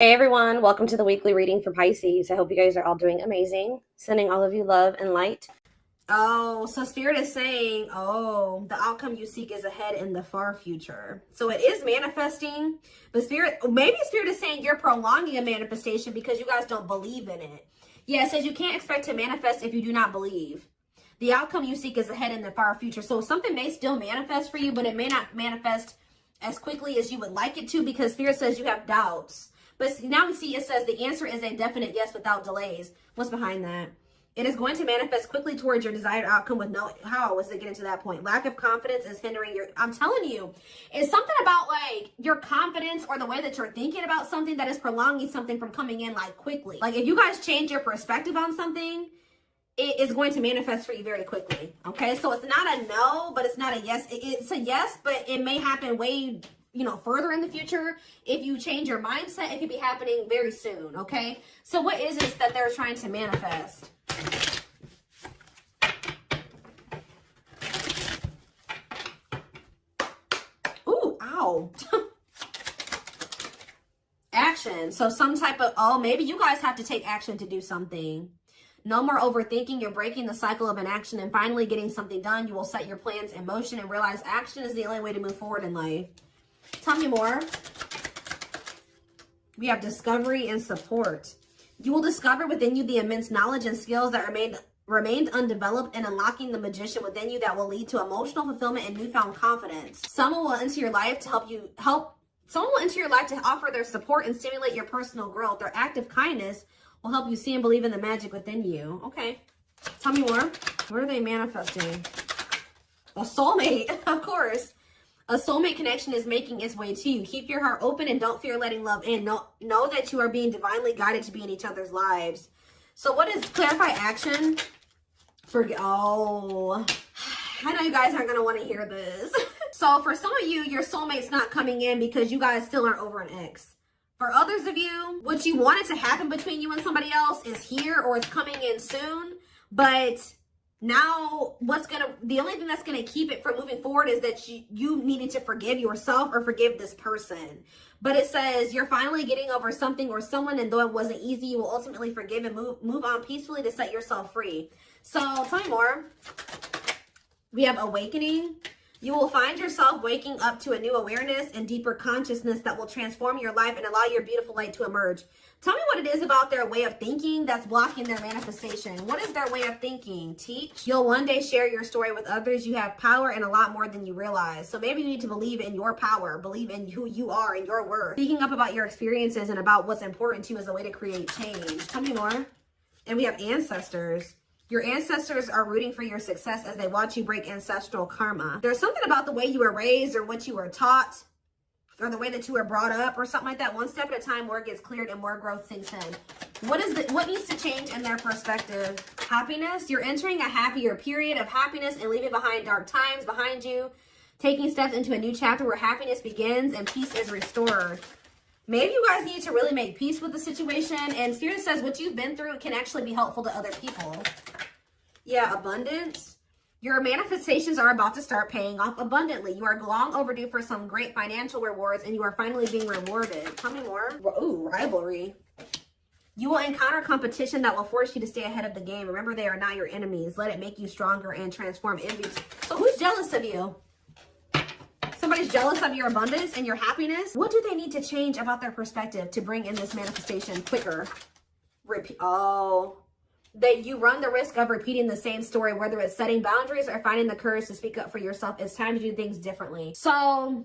Hey everyone, welcome to the weekly reading for Pisces. I hope you guys are all doing amazing. Sending all of you love and light. Oh, so Spirit is saying, the outcome you seek is ahead in the far future. So it is manifesting, but maybe Spirit is saying you're prolonging a manifestation because you guys don't believe in it. Yeah, it says you can't expect to manifest if you do not believe. The outcome you seek is ahead in the far future. So something may still manifest for you, but it may not manifest as quickly as you would like it to because Spirit says you have doubts. But now we see it says the answer is a definite yes without delays. What's behind that? It is going to manifest quickly towards your desired outcome with no, how was it getting to that point? Lack of confidence is hindering your, I'm telling you, it's something about like your confidence or the way that you're thinking about something that is prolonging something from coming in like quickly. Like if you guys change your perspective on something, it is going to manifest for you very quickly. Okay, so it's not a no, but it's not a yes. It's a yes, but it may happen way further in the future. If you change your mindset, it could be happening very soon. Okay, so what is it that they're trying to manifest? Ooh, ow. Action. So some type of, maybe you guys have to take action to do something. No more overthinking. You're breaking the cycle of inaction and finally getting something done. You will set your plans in motion and realize action is the only way to move forward in life. Tell me more. We have discovery and support. You will discover within you the immense knowledge and skills that remained undeveloped, and unlocking the magician within you that will lead to emotional fulfillment and newfound confidence. Someone will enter your life to Someone will enter your life to offer their support and stimulate your personal growth. Their act of kindness will help you see and believe in the magic within you. Okay. Tell me more. What are they manifesting? A soulmate, of course. A soulmate connection is making its way to you. Keep your heart open and don't fear letting love in. Know that you are being divinely guided to be in each other's lives. So what is clarify action? I know you guys aren't going to want to hear this. So for some of you, your soulmate's not coming in because you guys still aren't over an ex. For others of you, what you wanted to happen between you and somebody else is here or it's coming in soon. But now the only thing that's going to keep it from moving forward is that you needed to forgive yourself or forgive this person. But it says you're finally getting over something or someone, and though it wasn't easy, you will ultimately forgive and move on peacefully to set yourself free. So tell me more. We have awakening. You will find yourself waking up to a new awareness and deeper consciousness that will transform your life and allow your beautiful light to emerge. Tell me what it is about their way of thinking that's blocking their manifestation. What is their way of thinking? Teach. You'll one day share your story with others. You have power and a lot more than you realize. So maybe you need to believe in your power, believe in who you are and your worth. Speaking up about your experiences and about what's important to you is a way to create change. Tell me more. And we have ancestors. Your ancestors are rooting for your success as they watch you break ancestral karma. There's something about the way you were raised or what you were taught or the way that you were brought up or something like that. One step at a time, more gets cleared and more growth sinks in. What needs to change in their perspective? Happiness. You're entering a happier period of happiness and leaving behind dark times behind you. Taking steps into a new chapter where happiness begins and peace is restored. Maybe you guys need to really make peace with the situation. And Spirit says what you've been through can actually be helpful to other people. Yeah, abundance. Your manifestations are about to start paying off abundantly. You are long overdue for some great financial rewards, and you are finally being rewarded. Tell me more. Ooh, rivalry. You will encounter competition that will force you to stay ahead of the game. Remember, they are not your enemies. Let it make you stronger and transform envy. So who's jealous of you? Somebody's jealous of your abundance and your happiness. What do they need to change about their perspective to bring in this manifestation quicker? That you run the risk of repeating the same story, whether it's setting boundaries or finding the courage to speak up for yourself. It's time to do things differently. So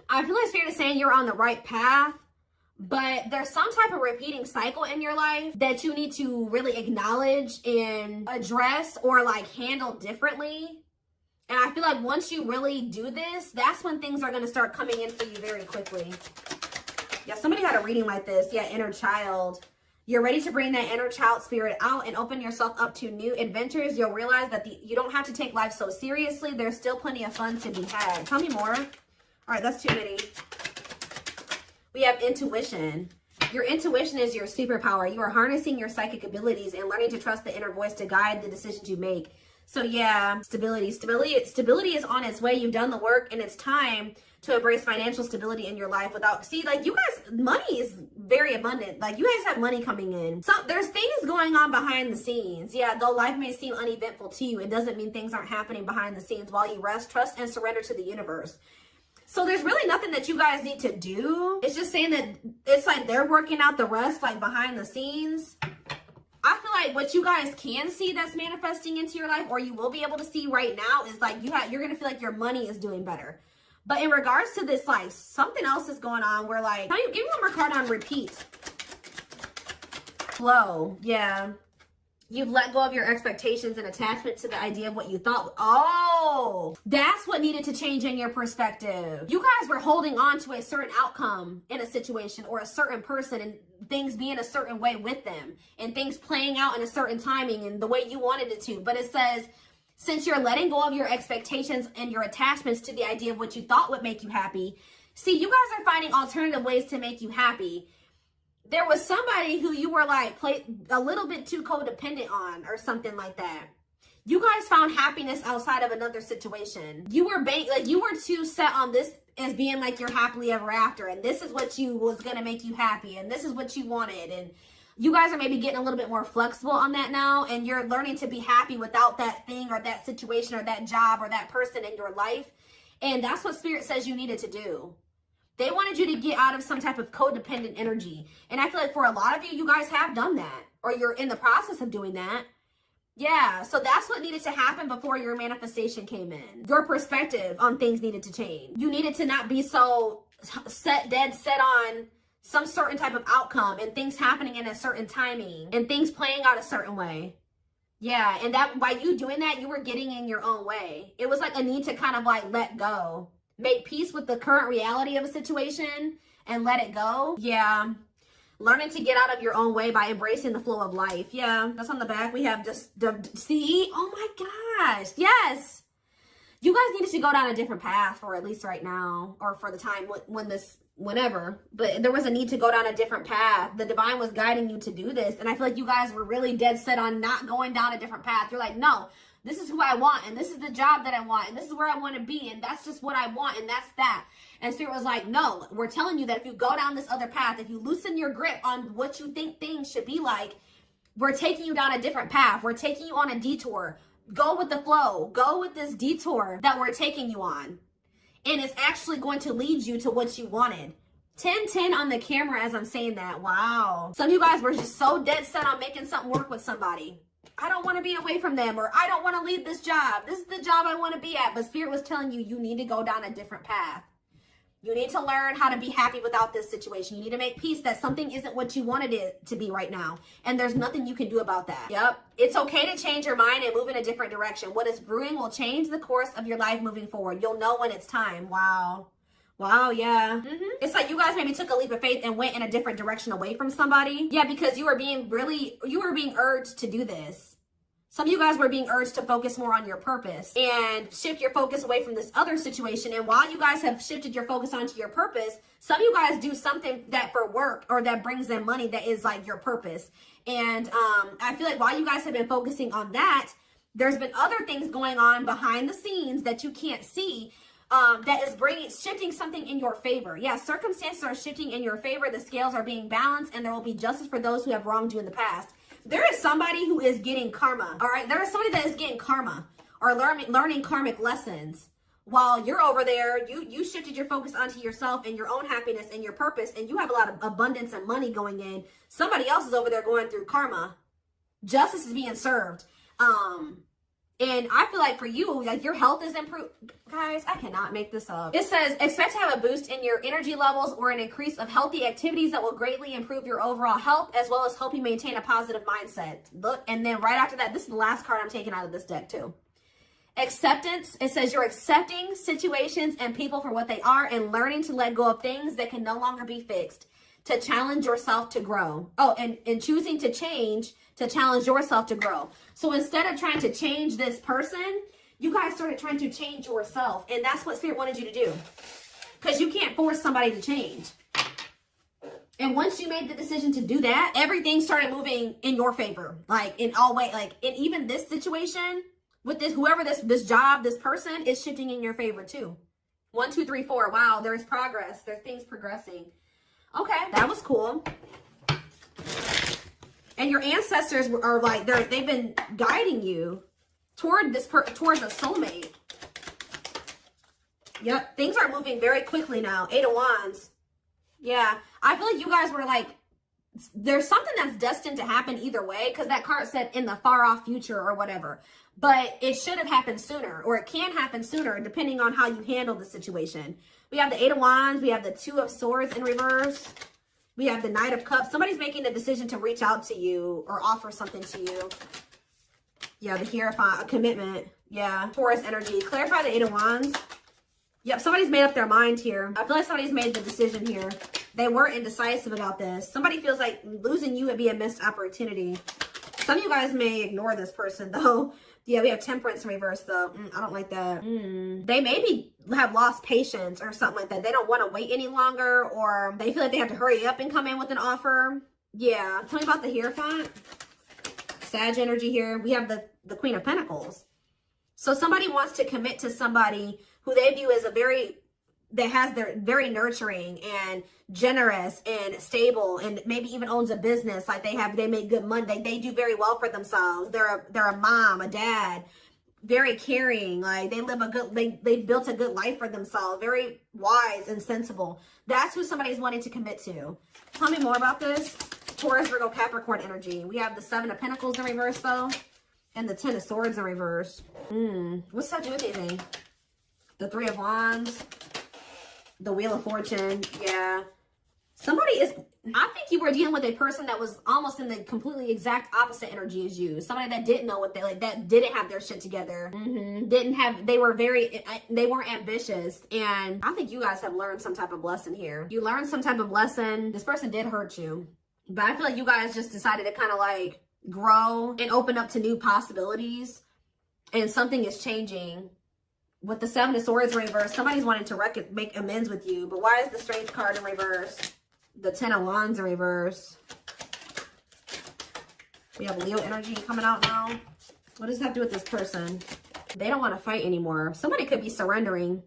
I feel like Spirit is saying you're on the right path, but there's some type of repeating cycle in your life that you need to really acknowledge and address or like handle differently. And I feel like once you really do this, that's when things are going to start coming in for you very quickly. Yeah, somebody had a reading like this. Yeah, inner child. You're ready to bring that inner child spirit out and open yourself up to new adventures. You'll realize that you don't have to take life so seriously. There's still plenty of fun to be had. Tell me more. All right, that's too many. We have intuition. Your intuition is your superpower. You are harnessing your psychic abilities and learning to trust the inner voice to guide the decisions you make. So yeah, stability is on its way. You've done the work, and it's time to embrace financial stability in your life without, see, like, you guys, money is very abundant. Like, you guys have money coming in. So there's things going on behind the scenes. Yeah, though life may seem uneventful to you, it doesn't mean things aren't happening behind the scenes while you rest, trust, and surrender to the universe. So there's really nothing that you guys need to do. It's just saying that it's like they're working out the rest, like, behind the scenes. I feel like what you guys can see that's manifesting into your life, or you will be able to see right now, is like you're going to feel like your money is doing better. But in regards to this, like, something else is going on where, like, give me one more card on repeat. Flow. Yeah. You've let go of your expectations and attachment to the idea of what you thought. Oh, that's what needed to change in your perspective. You guys were holding on to a certain outcome in a situation or a certain person, and things being a certain way with them, and things playing out in a certain timing and the way you wanted it to. But it says, since you're letting go of your expectations and your attachments to the idea of what you thought would make you happy, see, you guys are finding alternative ways to make you happy. There was somebody who you were like a little bit too codependent on or something like that. You guys found happiness outside of another situation. You were you were too set on this as being like your happily ever after, and this is what you was going to make you happy, and this is what you wanted. And you guys are maybe getting a little bit more flexible on that now, and you're learning to be happy without that thing or that situation or that job or that person in your life. And that's what Spirit says you needed to do. They wanted you to get out of some type of codependent energy. And I feel like for a lot of you, you guys have done that, or you're in the process of doing that. Yeah, so that's what needed to happen before your manifestation came in. Your perspective on things needed to change. You needed to not be so dead set on some certain type of outcome and things happening in a certain timing and things playing out a certain way. Yeah, and that by you doing that, you were getting in your own way. It was like a need to kind of like let go. Make peace with the current reality of a situation and let it go. Yeah. Learning to get out of your own way by embracing the flow of life. Yeah. That's on the back. We have just, see? Oh my gosh. Yes. You guys needed to go down a different path, or at least right now, or for the time whenever. But there was a need to go down a different path. The divine was guiding you to do this. And I feel like you guys were really dead set on not going down a different path. You're like, no, this is who I want, and this is the job that I want, and this is where I want to be, and that's just what I want, and that's that. And Spirit was like, no, we're telling you that if you go down this other path, if you loosen your grip on what you think things should be like, we're taking you down a different path. We're taking you on a detour. Go with the flow. Go with this detour that we're taking you on. And it's actually going to lead you to what you wanted. 10-10 on the camera as I'm saying that. Wow. Some of you guys were just so dead set on making something work with somebody. I don't want to be away from them, or I don't want to leave this job. This is the job I want to be at. But Spirit was telling you, you need to go down a different path. You need to learn how to be happy without this situation. You need to make peace that something isn't what you wanted it to be right now. And there's nothing you can do about that. Yep. It's okay to change your mind and move in a different direction. What is brewing will change the course of your life moving forward. You'll know when it's time. Wow. Wow, yeah. It's like you guys maybe took a leap of faith and went in a different direction away from somebody. Yeah, because you were being urged to do this. Some of you guys were being urged to focus more on your purpose and shift your focus away from this other situation. And while you guys have shifted your focus onto your purpose, some of you guys do something that for work or that brings them money that is like your purpose. And I feel like while you guys have been focusing on that, there's been other things going on behind the scenes that you can't see. That is shifting something in your favor. Yeah, circumstances are shifting in your favor. The scales are being balanced, and there will be justice for those who have wronged you in the past. There is somebody who is getting karma, all right? There is somebody that is getting karma or learning karmic lessons. While you're over there, you shifted your focus onto yourself and your own happiness and your purpose, and you have a lot of abundance and money going in. Somebody else is over there going through karma. Justice is being served. And I feel like for you, like your health is improved. Guys, I cannot make this up. It says, expect to have a boost in your energy levels or an increase of healthy activities that will greatly improve your overall health, as well as help you maintain a positive mindset. Look, and then right after that, this is the last card I'm taking out of this deck too. Acceptance. It says you're accepting situations and people for what they are and learning to let go of things that can no longer be fixed, to challenge yourself to grow. Oh, and choosing to change to challenge yourself to grow. So instead of trying to change this person, you guys started trying to change yourself. And that's what Spirit wanted you to do. Because you can't force somebody to change. And once you made the decision to do that, everything started moving in your favor. Like in all ways, like in even this situation with this, whoever this job, this person is shifting in your favor too. 1, 2, 3, 4. Wow, there's progress. There's things progressing. Okay, that was cool. And your ancestors are like, they've been guiding you toward towards a soulmate. Yep, things are moving very quickly now. 8 of Wands. Yeah, I feel like you guys were like, there's something that's destined to happen either way, because that card said in the far off future or whatever. But it should have happened sooner, or it can happen sooner, depending on how you handle the situation. We have the 8 of Wands. We have the 2 of Swords in reverse. We have the Knight of Cups. Somebody's making the decision to reach out to you or offer something to you. Yeah, the Hierophant, a commitment. Yeah, Taurus energy. Clarify the 8 of Wands. Yep, somebody's made up their mind here. I feel like somebody's made the decision here. They were indecisive about this. Somebody feels like losing you would be a missed opportunity. Some of you guys may ignore this person, though. Yeah, we have Temperance in reverse, though. I don't like that. They maybe have lost patience or something like that. They don't want to wait any longer, or they feel like they have to hurry up and come in with an offer. Yeah. Tell me about the Hierophant. Sag energy here. We have the Queen of Pentacles. So somebody wants to commit to somebody who they view as they're very nurturing and generous and stable, and maybe even owns a business. Like they make good money. They do very well for themselves. They're a mom, a dad, very caring. Like they built a good life for themselves. Very wise and sensible. That's who somebody's wanting to commit to. Tell me more about this. Taurus, Virgo, Capricorn energy. We have the 7 of Pentacles in reverse though, and the 10 of Swords in reverse. What's that do with anything? The 3 of Wands. The Wheel of Fortune. Yeah. I think you were dealing with a person that was almost in the completely exact opposite energy as you. Somebody that didn't know what that didn't have their shit together. They weren't ambitious. And I think you guys have learned some type of lesson here. You learned some type of lesson. This person did hurt you. But I feel like you guys just decided to kind of like grow and open up to new possibilities. And something is changing. With the 7 of Swords in reverse, somebody's wanting to make amends with you. But why is the Strength card in reverse? The 10 of Wands in reverse. We have Leo energy coming out now. What does that have to do with this person? They don't want to fight anymore. Somebody could be surrendering.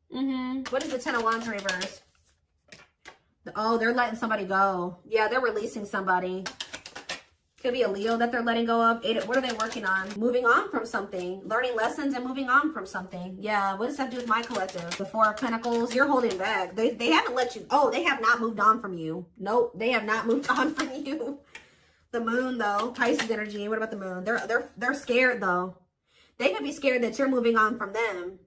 What is the 10 of Wands in reverse? Oh, they're letting somebody go. Yeah, they're releasing somebody. Could be a Leo that they're letting go of. What are they working on? Moving on from something. Learning lessons and moving on from something. Yeah, what does that do with my collective? The 4 of Pentacles. You're holding back. They haven't let you. Oh, they have not moved on from you. Nope, they have not moved on from you. The Moon, though. Pisces energy. What about the Moon? They're scared, though. They could be scared that you're moving on from them.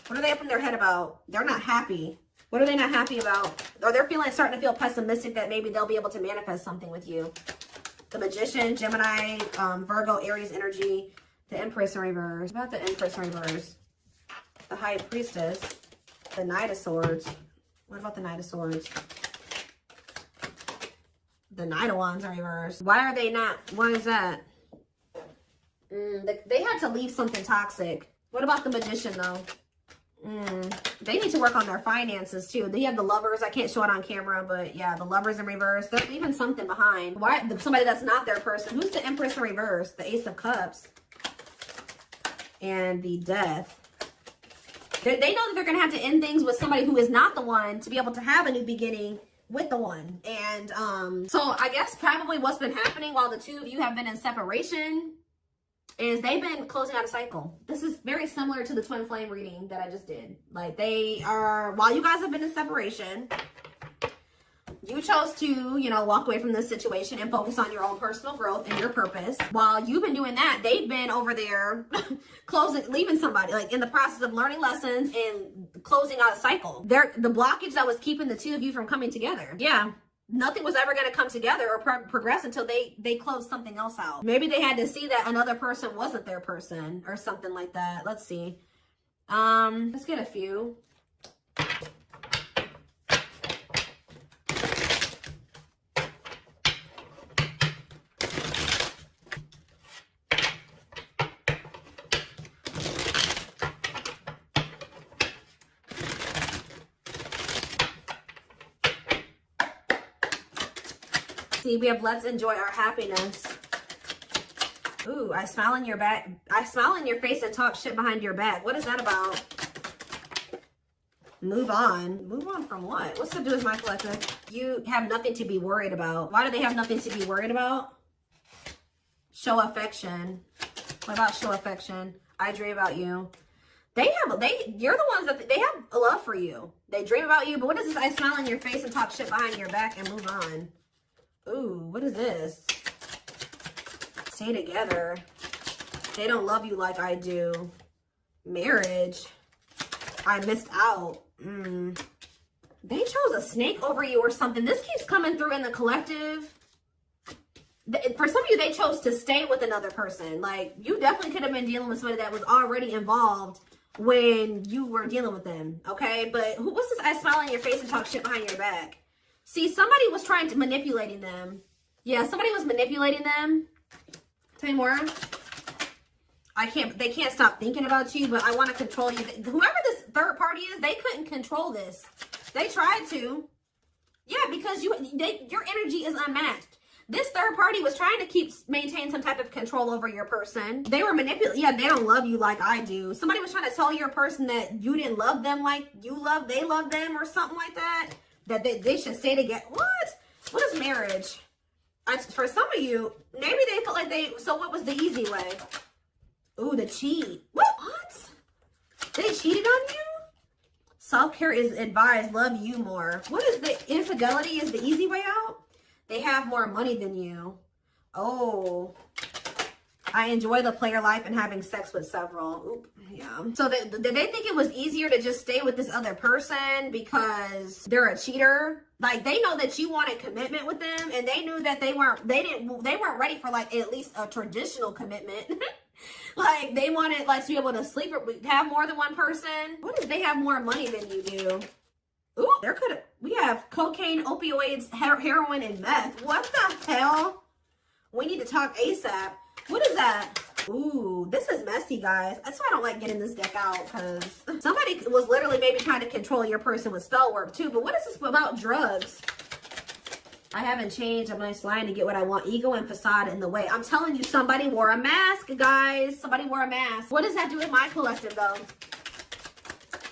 What are they up in their head about? They're not happy. What are they not happy about? Or they're starting to feel pessimistic that maybe they'll be able to manifest something with you. The Magician, Gemini, Virgo, Aries energy, the Empress in reverse. What about the Empress in reverse? The High Priestess, the Knight of Swords. What about the Knight of Swords? The Knight of Wands in reverse. Why are they not? What is that? They had to leave something toxic. What about the Magician though? They need to work on their finances too. They have the Lovers. I can't show it on camera, but yeah, the Lovers in reverse. They're leaving something behind. Why? Somebody that's not their person. Who's the Empress in reverse? The Ace of Cups. And the Death. They know that they're going to have to end things with somebody who is not the one to be able to have a new beginning with the one. And so I guess probably what's been happening while the two of you have been in separation is they've been closing out a cycle. This is very similar to the twin flame reading that I just did. Like while you guys have been in separation, you chose to, walk away from this situation and focus on your own personal growth and your purpose. While you've been doing that, they've been over there leaving somebody, like in the process of learning lessons and closing out a cycle. The blockage that was keeping the two of you from coming together. Yeah. Nothing was ever going to come together or progress until they closed something else out. Maybe they had to see that another person wasn't their person or something like that. Let's see. Let's get a few. We have let's enjoy our happiness. Ooh, I smile in your back. I smile in your face and talk shit behind your back. What is that about? Move on. Move on from what? What's to do with my collective? You have nothing to be worried about. Why do they have nothing to be worried about? Show affection. What about show affection? I dream about you. You're the ones that, they have a love for you. They dream about you, but what is this? I smile in your face and talk shit behind your back and move on. Ooh, what is this? Stay together. They don't love you like I do. Marriage. I missed out. They chose a snake over you or something. This keeps coming through in the collective. For some of you, they chose to stay with another person. Like, you definitely could have been dealing with somebody that was already involved when you were dealing with them, okay? But what's this? I smile in your face and talk shit behind your back. See, somebody was trying to manipulating them. Yeah, somebody was manipulating them. Tell me more. They can't stop thinking about you, but I want to control you. Whoever this third party is, they couldn't control this. They tried to. Yeah, because your energy is unmatched. This third party was trying to maintain some type of control over your person. They were manipulating. Yeah, they don't love you like I do. Somebody was trying to tell your person that you didn't love them like they love them or something like that. That they should stay together. What? What is marriage? For some of you, maybe they felt like so what was the easy way? Ooh, the cheat. What? They cheated on you? Self-care is advised. Love you more. What is the infidelity is the easy way out? They have more money than you. Oh. I enjoy the player life and having sex with several. Oop, yeah. So did they think it was easier to just stay with this other person because they're a cheater? Like, they know that you wanted commitment with them, and they knew that they weren't ready for like at least a traditional commitment. Like, they wanted like to be able to sleep or have more than one person. What if they have more money than you do? Ooh, we have cocaine, opioids, heroin, and meth. What the hell? We need to talk ASAP. What is that? Ooh, this is messy, guys. That's why I don't like getting this deck out, because somebody was literally maybe trying to control your person with spell work too. But what is this about drugs? I haven't changed. I'm nice lying to get what I want. Ego and facade in the way. I'm telling you, somebody wore a mask, guys. Somebody wore a mask. What does that do with my collective, though?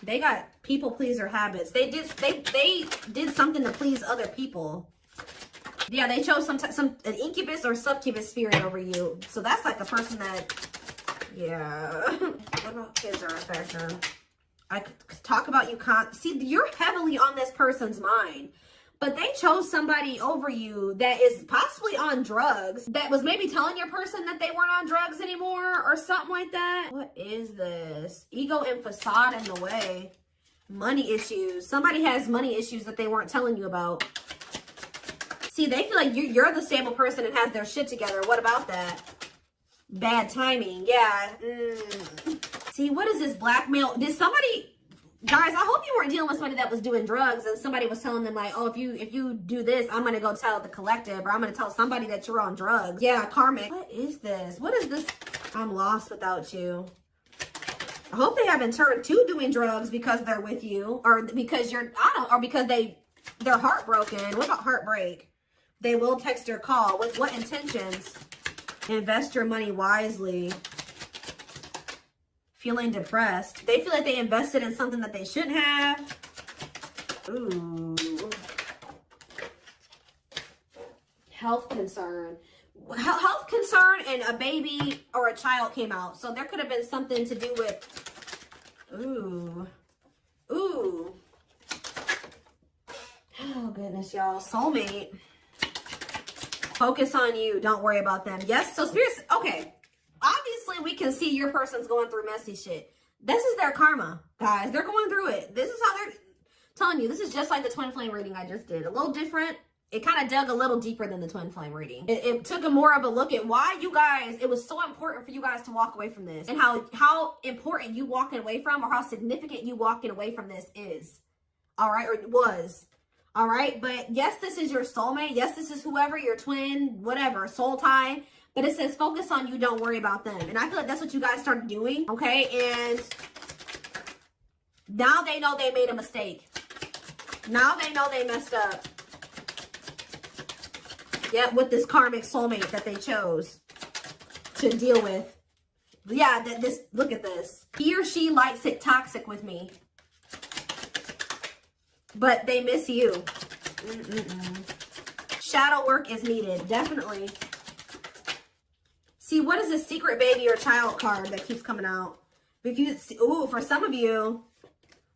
They got people pleaser habits. They did something to please other people. Yeah, they chose an incubus or succubus spirit over you. So that's like a person that, yeah. What about kids or affection? I could talk about you. See, you're heavily on this person's mind. But they chose somebody over you that is possibly on drugs, that was maybe telling your person that they weren't on drugs anymore or something like that. What is this? Ego and facade in the way. Money issues. Somebody has money issues that they weren't telling you about. See, they feel like you're the stable person and has their shit together. What about that? Bad timing. Yeah. See, what is this blackmail? Did somebody... Guys, I hope you weren't dealing with somebody that was doing drugs and somebody was telling them like, oh, if you do this, I'm going to go tell the collective, or I'm going to tell somebody that you're on drugs. Yeah, karmic. What is this? What is this? I'm lost without you. I hope they haven't turned to doing drugs because they're with you, or because or because they're heartbroken. What about heartbreak? They will text or call. With what intentions? Invest your money wisely. Feeling depressed. They feel like they invested in something that they shouldn't have. Ooh. Health concern. Health concern and a baby or a child came out. So there could have been something to do with... Ooh. Ooh. Oh, goodness, y'all. Soulmate. Focus on you. Don't worry about them. Yes, so spirits... Okay. Obviously, we can see your person's going through messy shit. This is their karma, guys. They're going through it. This is how they're telling you. This is just like the twin flame reading I just did. A little different. It kind of dug a little deeper than the twin flame reading. It took a more of a look at why you guys, it was so important for you guys to walk away from this. And how important you walking away from, or how significant you walking away from this is. All right? Or was. All right? But yes, this is your soulmate. Yes, this is whoever, your twin, whatever, soul tie. But it says, focus on you, don't worry about them. And I feel like that's what you guys started doing, okay? And now they know they made a mistake. Now they know they messed up. Yeah, with this karmic soulmate that they chose. to deal with. Yeah, look at this. He or she likes it toxic with me, but they miss you. Shadow work is needed, definitely. See, what is this secret baby or child card that keeps coming out? If you, ooh, for some of you,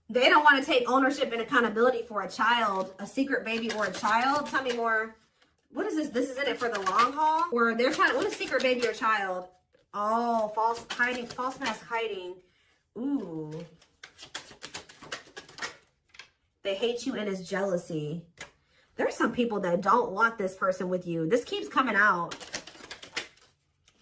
they don't want to take ownership and accountability for a child, a secret baby or a child. Tell me more. What is this? This is in it for the long haul? Or they're trying, what is secret baby or child? Oh, false hiding, false mask hiding. Ooh. They hate you and it's jealousy. There's some people that don't want this person with you. This keeps coming out.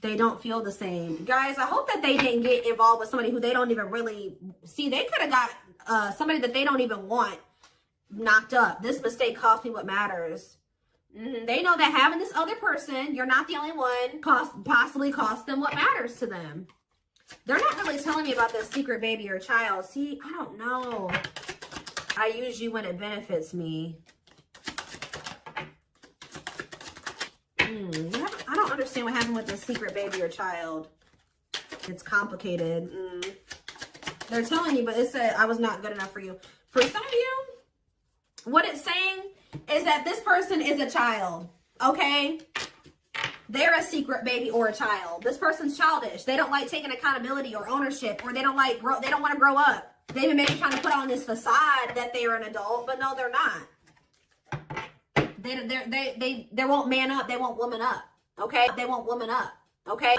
They don't feel the same. Guys, I hope that they didn't get involved with somebody who they don't even really see. They could have got somebody that they don't even want knocked up. This mistake cost me what matters. They know that having this other person, you're not the only one, possibly cost them what matters to them. They're not really telling me about this secret baby or child. See, I don't know. I use you when it benefits me. I don't understand what happened with this secret baby or child. It's complicated. They're telling you, but it said I was not good enough for you. For some of you, what it's saying is that this person is a child, okay? They're a secret baby or a child. This person's childish. They don't like taking accountability or ownership, or they don't like they don't want to grow up. They've been maybe trying to put on this facade that they're an adult, but no, they're not. They won't man up. They won't woman up. Okay? They won't woman up. Okay?